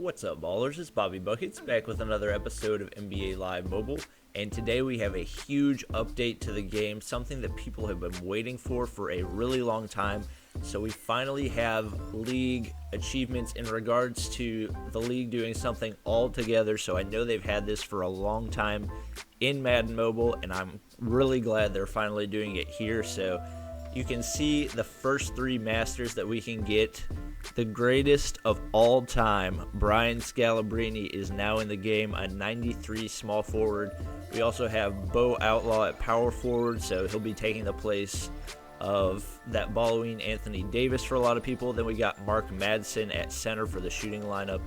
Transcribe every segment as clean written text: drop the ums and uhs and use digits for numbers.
What's up, ballers? It's Bobby Buckets back with another episode of NBA Live Mobile, and today we have a huge update to the game, something that people have been waiting for a really long time. So we finally have league achievements in regards to the league doing something all together. So I know they've had this for a long time in Madden Mobile, and I'm really glad they're finally doing it here. So you can see the first three masters that we can get. The greatest of all time, Brian Scalabrine, is now in the game, a 93 small forward. We also have Bo Outlaw at power forward, so he'll be taking the place of that ballowing Anthony Davis for a lot of people. Then we got Mark Madsen at center for the shooting lineup,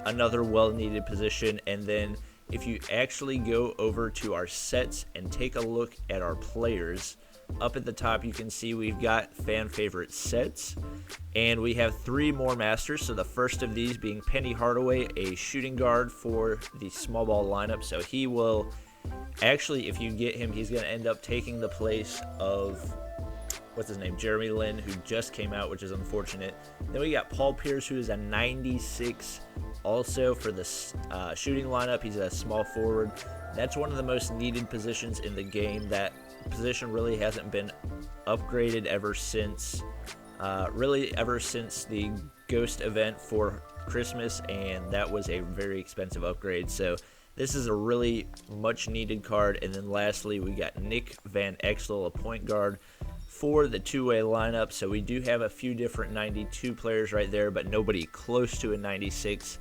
another well-needed position. And then if you actually go over to our sets and take a look at our players, up at the top you can see we've got fan favorite sets, and we have three more masters. So the first of these being Penny Hardaway, a shooting guard for the small ball lineup. So he will actually, if you get him, he's going to end up taking the place of what's his name, Jeremy Lin, who just came out, which is unfortunate. Then we got Paul Pierce, who is a 96 also for the shooting lineup. He's a small forward. That's one of the most needed positions in the game. That position really hasn't been upgraded ever since the Ghost event for Christmas, and that was a very expensive upgrade. So this is a really much needed card. And then lastly, we got Nick Van Exel, a point guard for the two-way lineup. So we do have a few different 92 players right there, but nobody close to a 96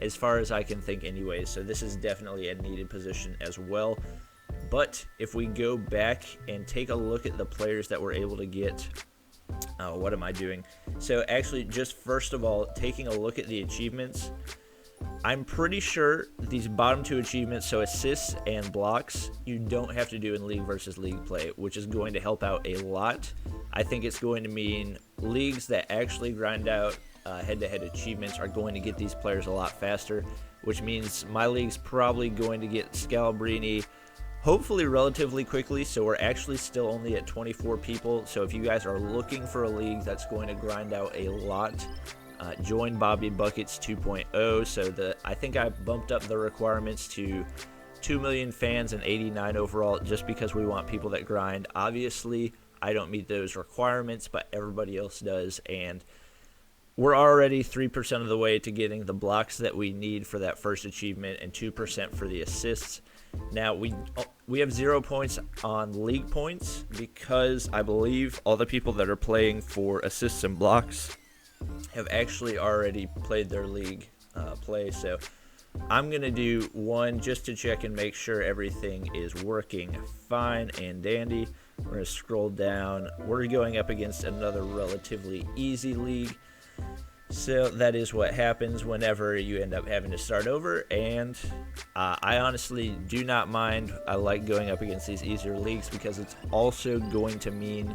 as far as I can think anyway. So this is definitely a needed position as well. But if we go back and take a look at the players that we're able to get, what am I doing? So actually, just first of all, taking a look at the achievements, I'm pretty sure these bottom two achievements, so assists and blocks, you don't have to do in league versus league play, which is going to help out a lot. I think it's going to mean leagues that actually grind out head-to-head achievements are going to get these players a lot faster, which means my league's probably going to get Scalabrine hopefully relatively quickly. So we're actually still only at 24 people. So if you guys are looking for a league that's going to grind out a lot, join Bobby Buckets 2.0. So I think I bumped up the requirements to 2 million fans and 89 overall, just because we want people that grind. Obviously, I don't meet those requirements, but everybody else does, and we're already 3% of the way to getting the blocks that we need for that first achievement and 2% for the assists. Now, we have 0 points on league points because I believe all the people that are playing for assists and blocks have actually already played their league play. So I'm going to do one just to check and make sure everything is working fine and dandy. We're going to scroll down. We're going up against another relatively easy league. So that is what happens whenever you end up having to start over, and I honestly do not mind. I like going up against these easier leagues because it's also going to mean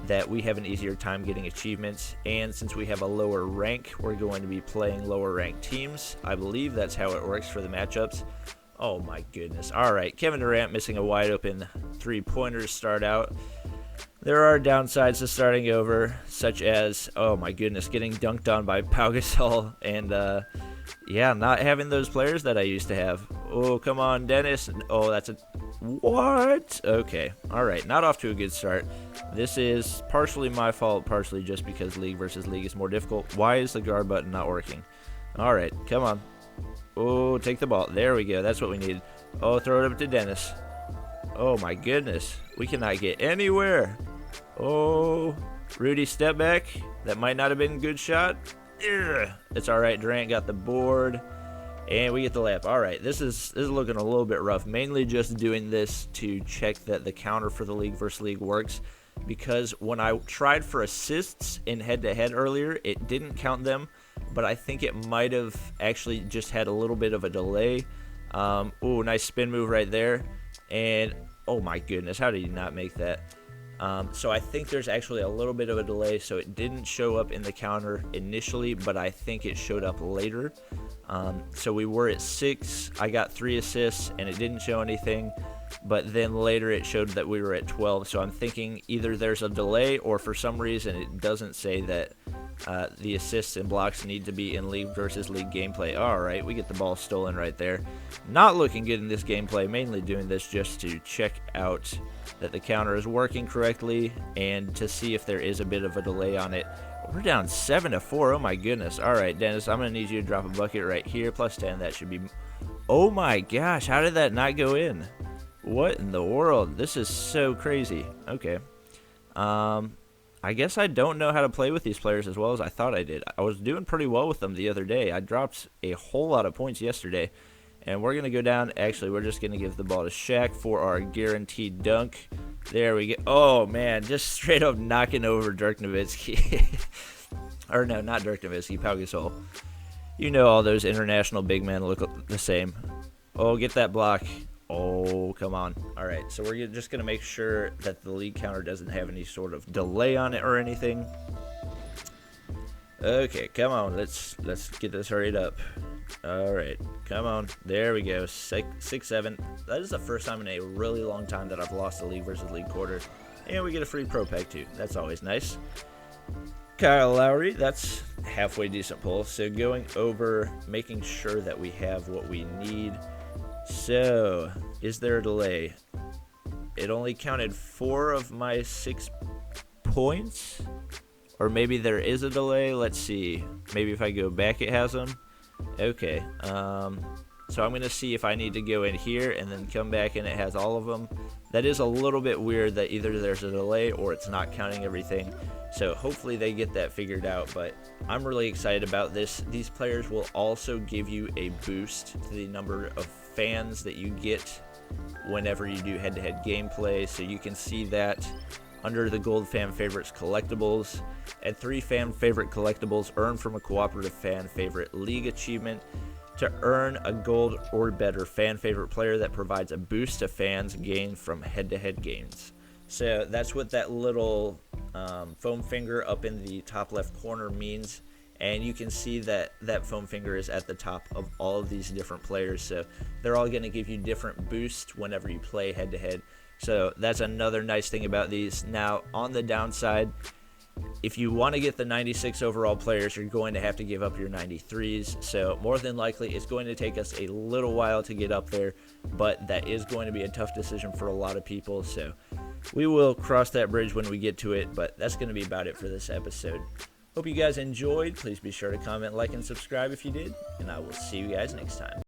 that we have an easier time getting achievements, and since we have a lower rank, we're going to be playing lower ranked teams. I believe that's how it works for the matchups. Oh my goodness. All right, Kevin Durant missing a wide open three-pointer to start out. There are downsides to starting over, such as, oh my goodness, getting dunked on by Pau Gasol, and not having those players that I used to have. Oh, come on, Dennis. Oh, that's a... What? Okay. All right, not off to a good start. This is partially my fault, partially just because league versus league is more difficult. Why is the guard button not working? All right, come on. Oh, take the ball. There we go. That's what we need. Oh, throw it up to Dennis. Oh my goodness. We cannot get anywhere. Oh, Rudy step back. That might not have been a good shot. Ugh. It's all right. Durant got the board, and we get the layup. All right, this is looking a little bit rough. Mainly just doing this to check that the counter for the league versus league works, because when I tried for assists in head-to-head earlier, it didn't count them, but I think it might have actually just had a little bit of a delay. Oh, nice spin move right there, and oh my goodness, how did he not make that? So I think there's actually a little bit of a delay, so it didn't show up in the counter initially, but I think it showed up later. So we were at 6, I got 3 assists, and it didn't show anything, but then later it showed that we were at 12, so I'm thinking either there's a delay or for some reason it doesn't say that The assists and blocks need to be in league versus league gameplay. Alright, we get the ball stolen right there. Not looking good in this gameplay, mainly doing this just to check out that the counter is working correctly and to see if there is a bit of a delay on it. We're down 7-4, oh my goodness. Alright, Dennis, I'm going to need you to drop a bucket right here, plus 10, that should be... Oh my gosh, how did that not go in? What in the world? This is so crazy. Okay. I guess I don't know how to play with these players as well as I thought I did. I was doing pretty well with them the other day. I dropped a whole lot of points yesterday. And we're going to go down. Actually, we're just going to give the ball to Shaq for our guaranteed dunk. There we go. Oh, man. Just straight up knocking over Dirk Nowitzki. Or no, not Dirk Nowitzki. Pau Gasol. You know all those international big men look the same. Oh, get that block. Oh, come on. All right, so we're just going to make sure that the league counter doesn't have any sort of delay on it or anything. Okay, come on. Let's get this hurried up. All right, come on. There we go. 6-7. That is the first time in a really long time that I've lost a league versus league quarter. And we get a free pro pack, too. That's always nice. Kyle Lowry, that's halfway decent pull. So going over, making sure that we have what we need. So, is there a delay? It only counted 4 of my 6 points? Or maybe there is a delay? Let's see. Maybe if I go back it has them? Okay. So I'm going to see if I need to go in here and then come back and it has all of them. That is a little bit weird that either there's a delay or it's not counting everything. So hopefully they get that figured out, but I'm really excited about this. These players will also give you a boost to the number of fans that you get whenever you do head-to-head gameplay. So you can see that under the Gold Fan Favorites collectibles. At 3 fan favorite collectibles, earn from a cooperative fan favorite league achievement to earn a gold or better fan favorite player that provides a boost to fans gained from head-to-head games. So that's what that little foam finger up in the top left corner means. And you can see that that foam finger is at the top of all of these different players. So they're all going to give you different boosts whenever you play head-to-head. So that's another nice thing about these. Now, on the downside, if you want to get the 96 overall players, you're going to have to give up your 93s. So more than likely, it's going to take us a little while to get up there. But that is going to be a tough decision for a lot of people. So we will cross that bridge when we get to it. But that's going to be about it for this episode. Hope you guys enjoyed. Please be sure to comment, like, and subscribe if you did. And I will see you guys next time.